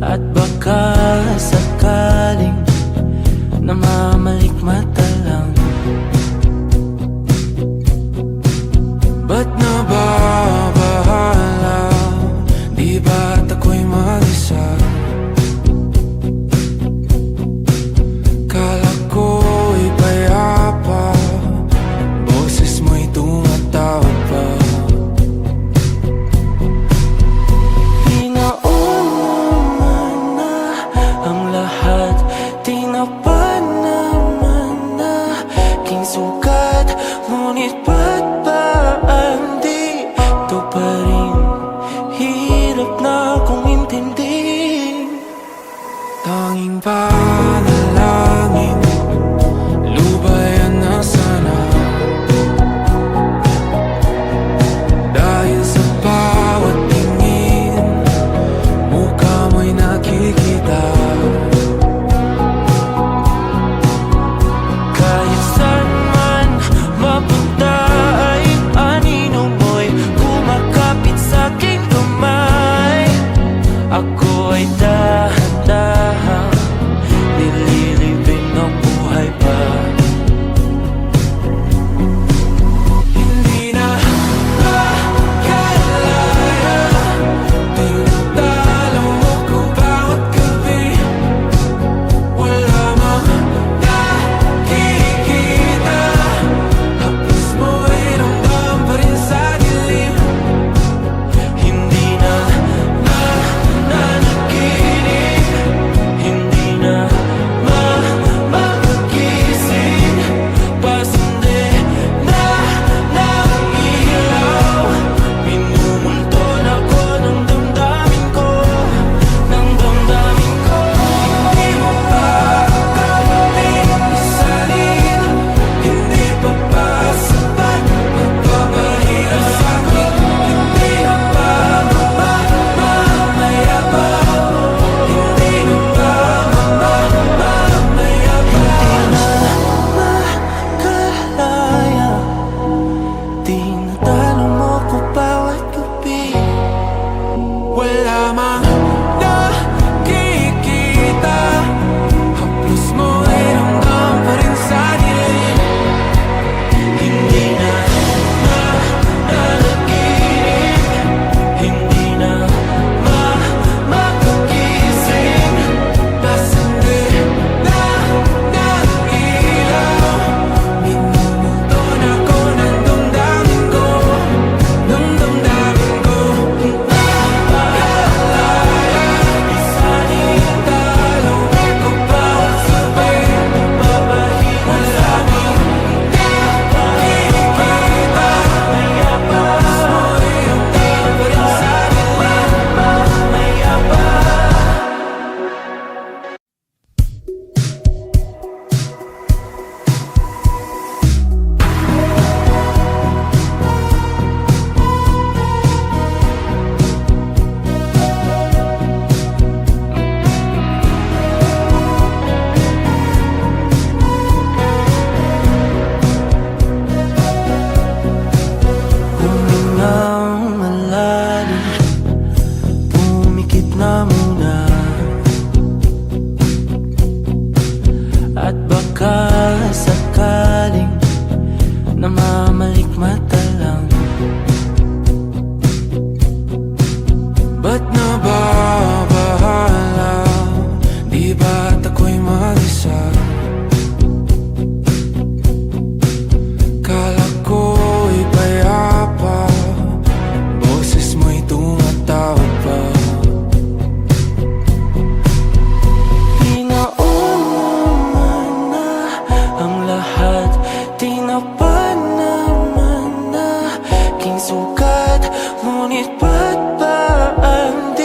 At baka sakaling namamalikmata lang. Ba't nababahala? Di ba't ako'y mag-isa? Kala ko'y payapa, boses mo'y tumatawag pa. Tinapa naman na aking sugat, ngunit ba't ba di ito pa rin? Hirap na akong intindihin. Tanging panalangin, lubayan na sana. Dahil sa bawat tingin, mukha mo'y nakikita. Ako ay dahan-dahan nililibing ng buhay pa. Hindi na makalaya, tinatalo mo ko bawat gabi. Wala mang nakikita, tapos mo ay ramdam pa rin sa dilim. Hindi na tinatalo mo ko bawat gabi. Wala mang nakikita, haplos mo ay ramdam pa rin sa dilim. Hindi na nanaginip, hindi na makagising. Pasandi na ng ilaw, minumulto na ko ng damdamin ko. Isanitalo ko bawat sabay, papahinga sa amin. Nakikita, tapos mo'y ramdam pa rin sa dilim. Mayapa. Humingang malalim, pumikit na muna. At baka sakaling namamalikmata lang. Ba't nababahala? Di ba't ako'y mag-isa? Kala ko'y payapa, boses mo'y tumatawag pa. Pinauna na ang lahat, tinapa naman na aking sugat, ngunit ba't ba di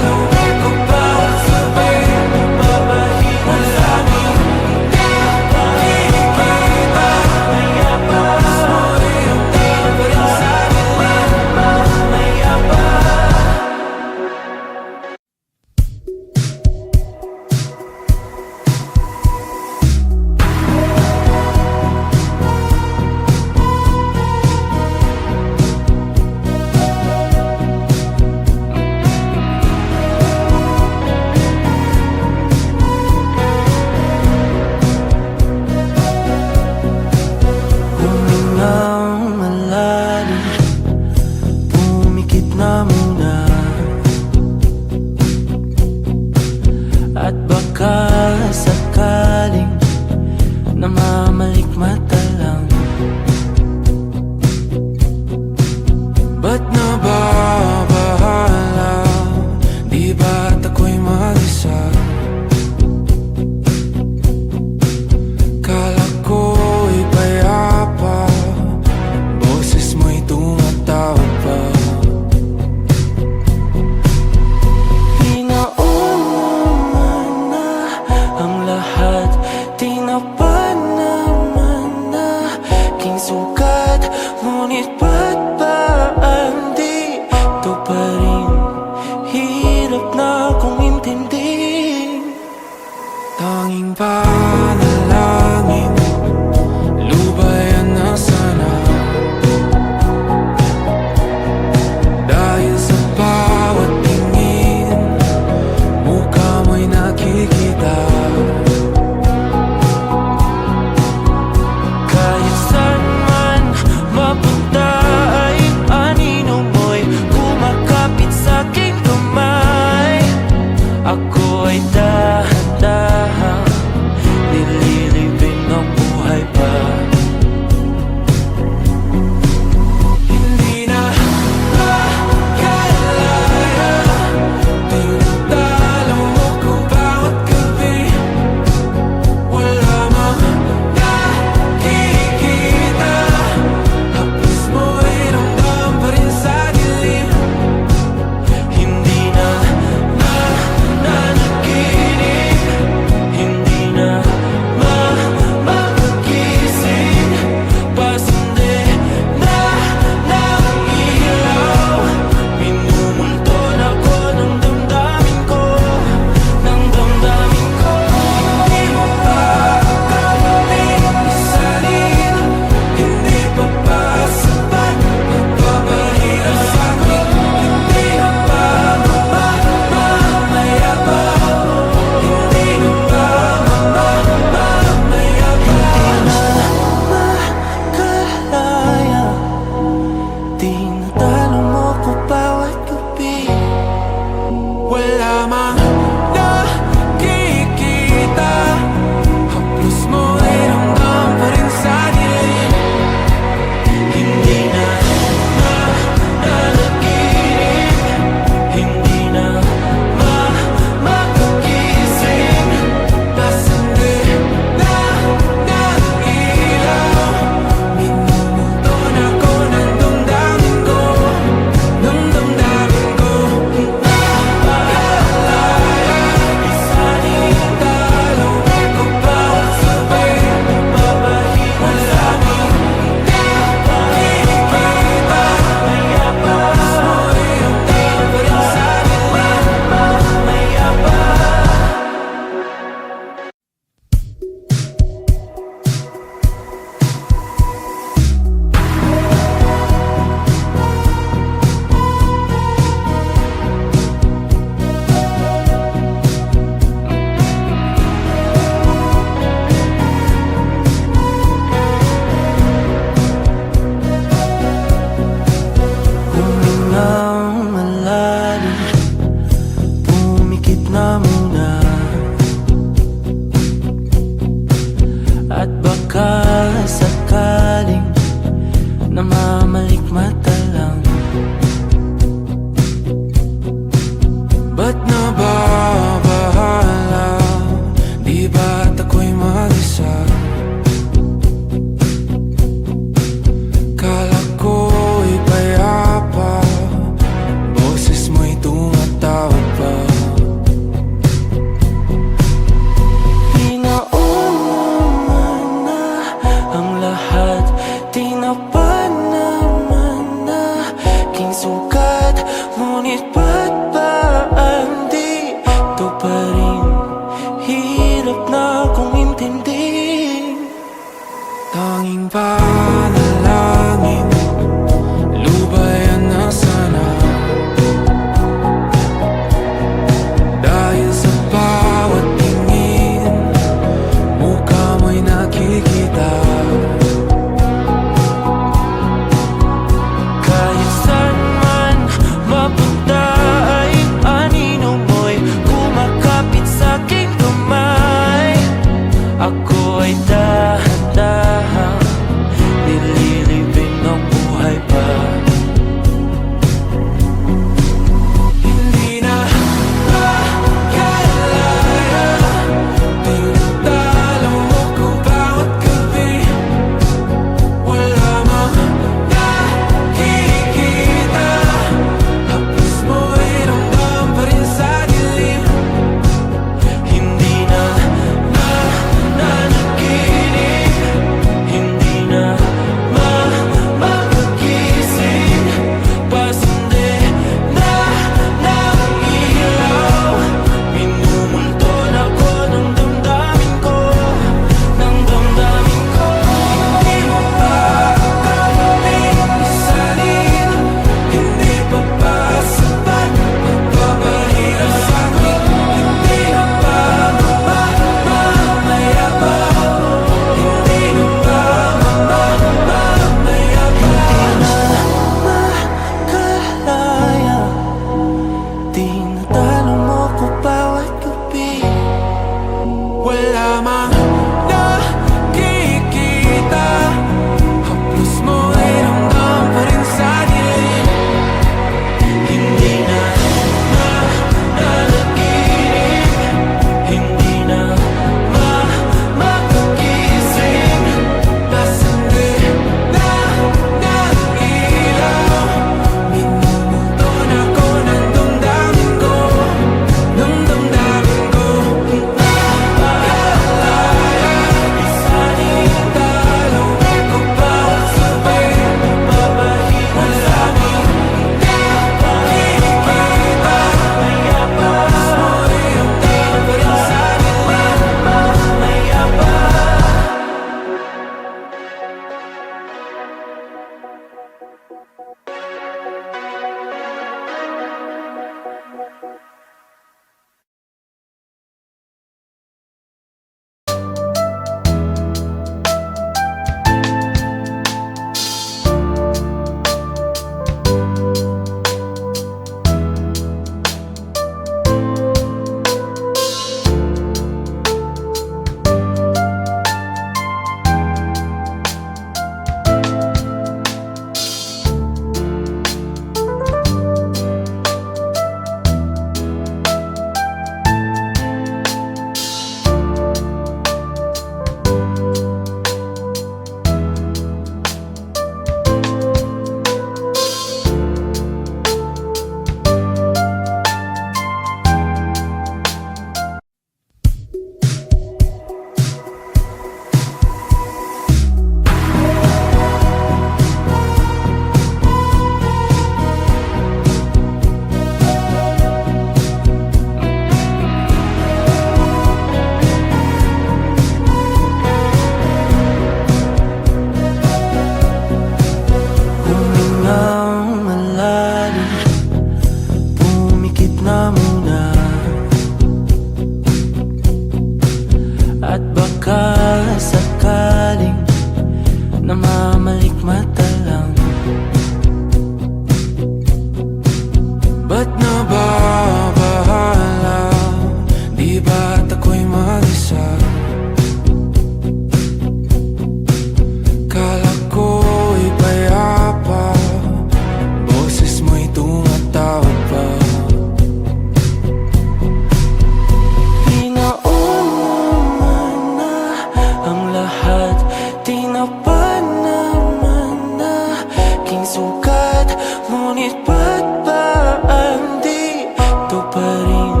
sukat, ngunit ba't ba andito pa rin?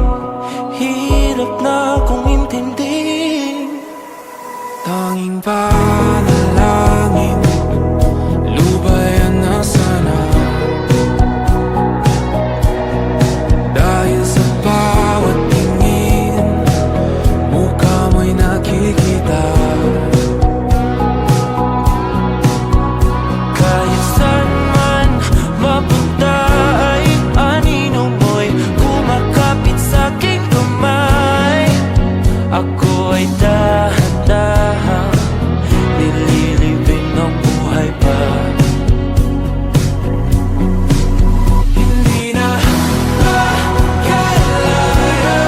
Hirap na kong intindihin. Tanging panalangin, lubayan na sana. Dahil sa bawat tingin, mukha mo'y nakikita. Kahit saan man mapunta ay anino mo'y kumakapit sa'king kamay. Ako ay dahan-dahan nililibing ng buhay pa. Hindi na makalaya,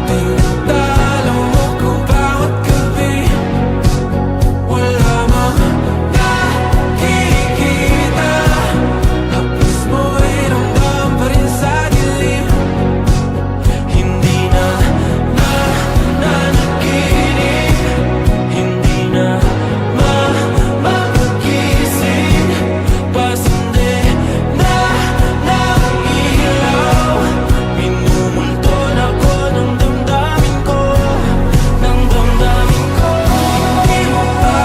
tinatalo mo ko bawat gabi. Wala mang nakikita, haplos mo ay ramdam pa rin sa dilim. Hindi na nanaginip, hindi na mapagising. Pasindi na ng ilaw, minumulton ako ng damdamin ko, ng damdamin ko. Hindi mo pa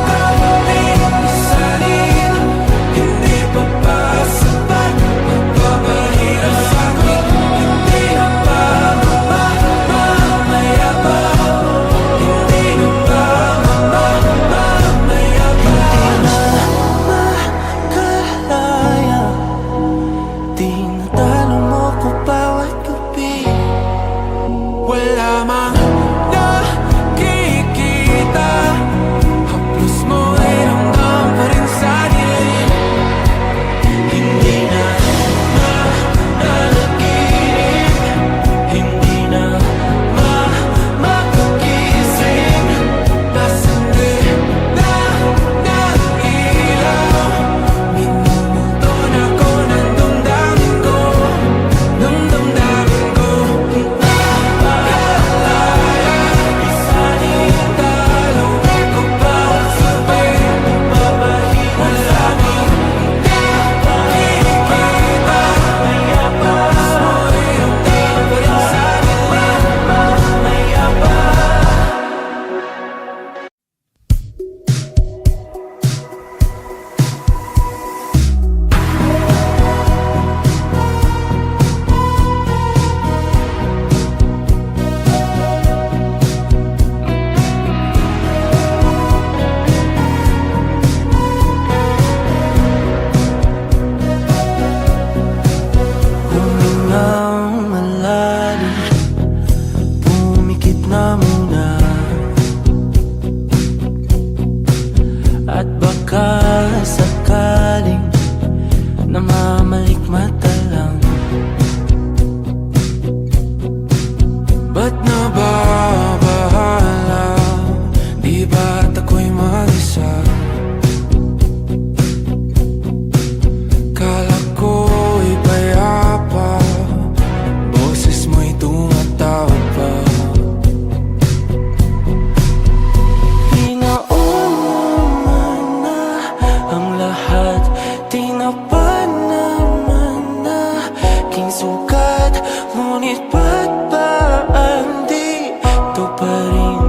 kakaling isalin, hindi pa ba sapat magpapahirap sa'kin? Hindi na ba mamayabang? Hindi na ba mamayabang? Makalaya, tinatalo mo ko bawat gabi. Wala mang nakikita, haplos mo ay ramdam pa rin sa dilim. Hindi na nanaginip, hindi na mapagising. Pasindi na ng ilaw, minumulton ako ng damdamin ko, ng damdamin ko. Makalaya, isalin ang talo ko bawat gabi. Mapahirap sa'kin, nakikita, haplos mo ay ramdam pa rin sa dilim. Humingang malalim, pumikit na muna, at baka sakaling namamalikmata lang. Ba't nababahala? Di ba't ako'y mag-isa? Kala ko'y payapa, boses mo'y tumatawag pa. Pinauna na ang lahat, tinapan naman na king sukat, ngunit ba't ba andito pa rin?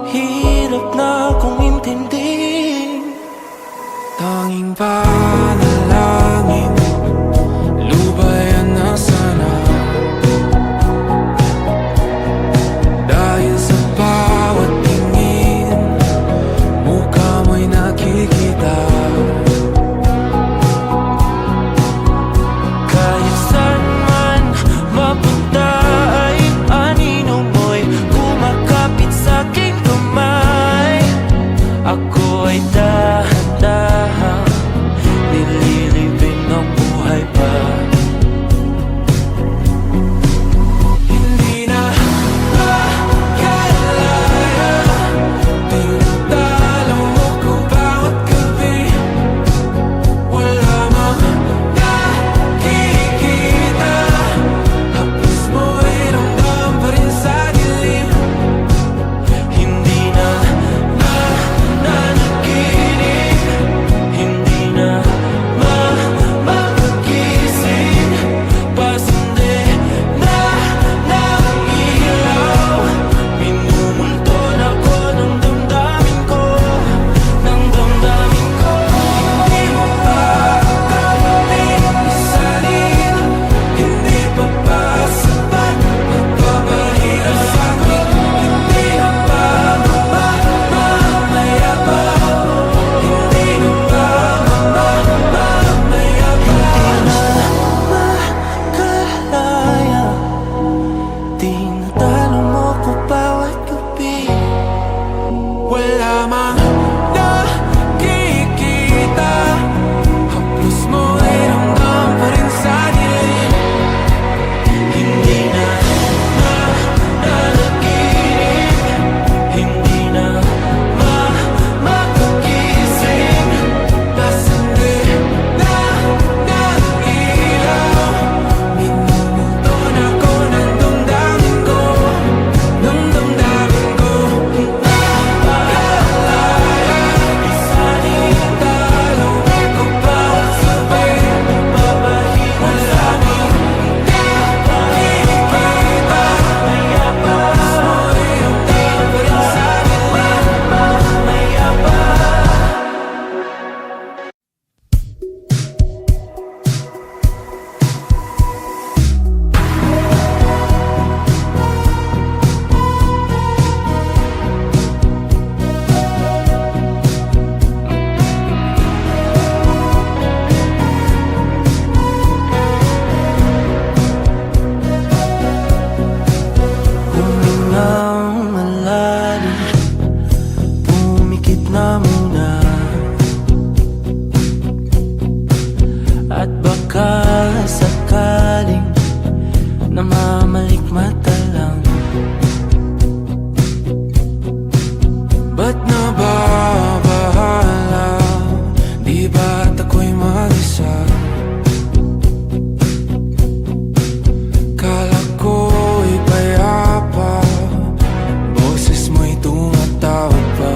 Hirap na kong intindihin. Tanging panalangin, lubayan na sana. Dahil sa bawat tingin, mukha mo'y nakikita. Kahit saan man mapunta ay anino mo'y kumakapit sa'king kamay. Ako ay dahan-dahan Di ba't ako'y mag-isa? Kala ko'y payapa, boses mo'y tumatawag pa.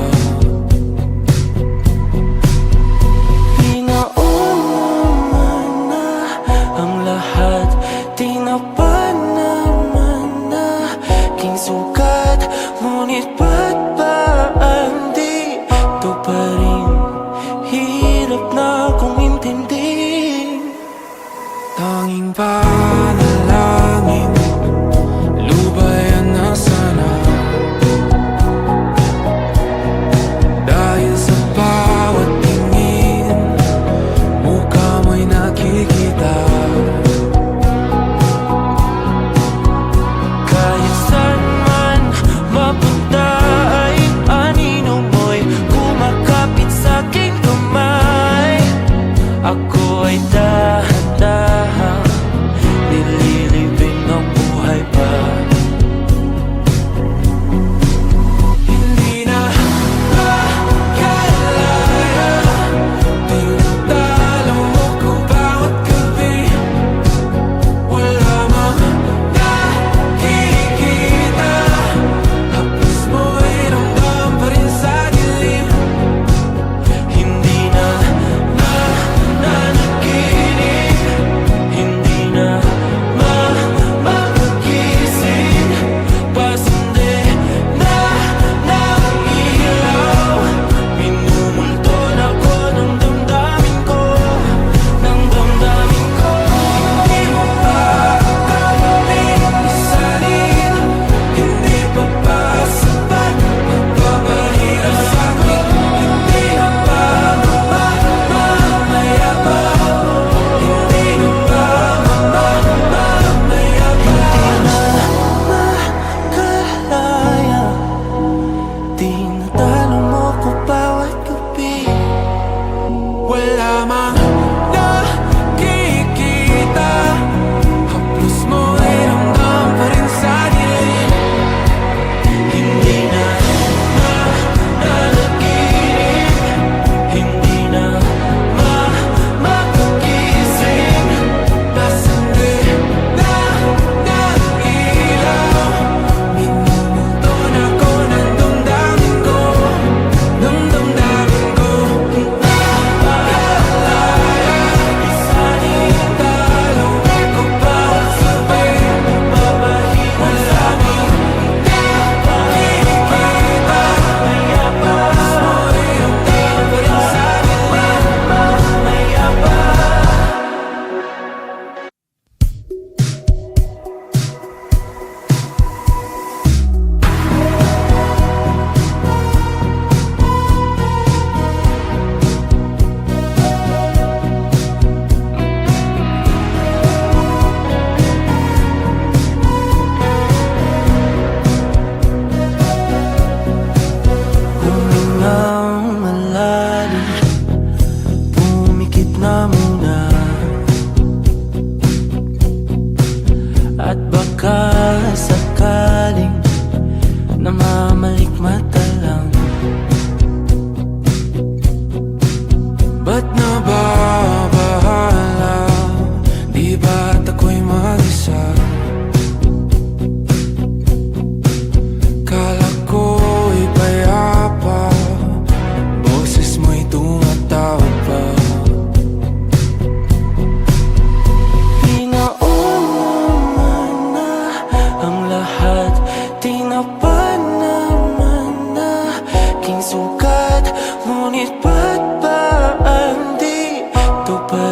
Naman na ang lahat, di na pa naman na king sukat. Ngunit ba't ba andito pa rin? Hirap na kong intindihin. Tanging panalangin, lubayan na sana. Dahil sa bawat tingin, mukha mo'y nakikita. Kahit saan man mapunta ay anino mo'y kumakapit sa'king kamay. Ako ay dahan-dahan nililibing ng buhay pa. Hindi na makalaya, tinatalo mo ko bawat gabi. Wala mang nakikita, haplos mo'y ramdam pa rin sa dilim. Hindi na nanaginip, hindi na magising. Pasende na ng ilaw, minumulton ako ng damdamin ko, ng damdamin ko. Hindi mo pa kakaling isalin, hindi pa ba sapat magpapahirap sa'kin? Hindi na ba mamayabang? Hindi na ba mamayabang? Makalaya, tinatalo mo ko bawat gabi. Wala mang nakikita, haplos mo'y ramdam pa rin sa dilim. Hindi na nanaginip, hindi na magising. Pasende na ng ilaw, minumulton ako ng damdamin ko, ng damdamin ko. Humingang malalim, pumikit na muna. At baka sakaling namamalikmata lang. Ba't nababahala? Di ba't ako'y mag-isa? Kala ko'y payapa, boses mo'y tumatawag pa. Naman na ang lahat, di na pa naman na king sukat. Ngunit ba't ba andito pa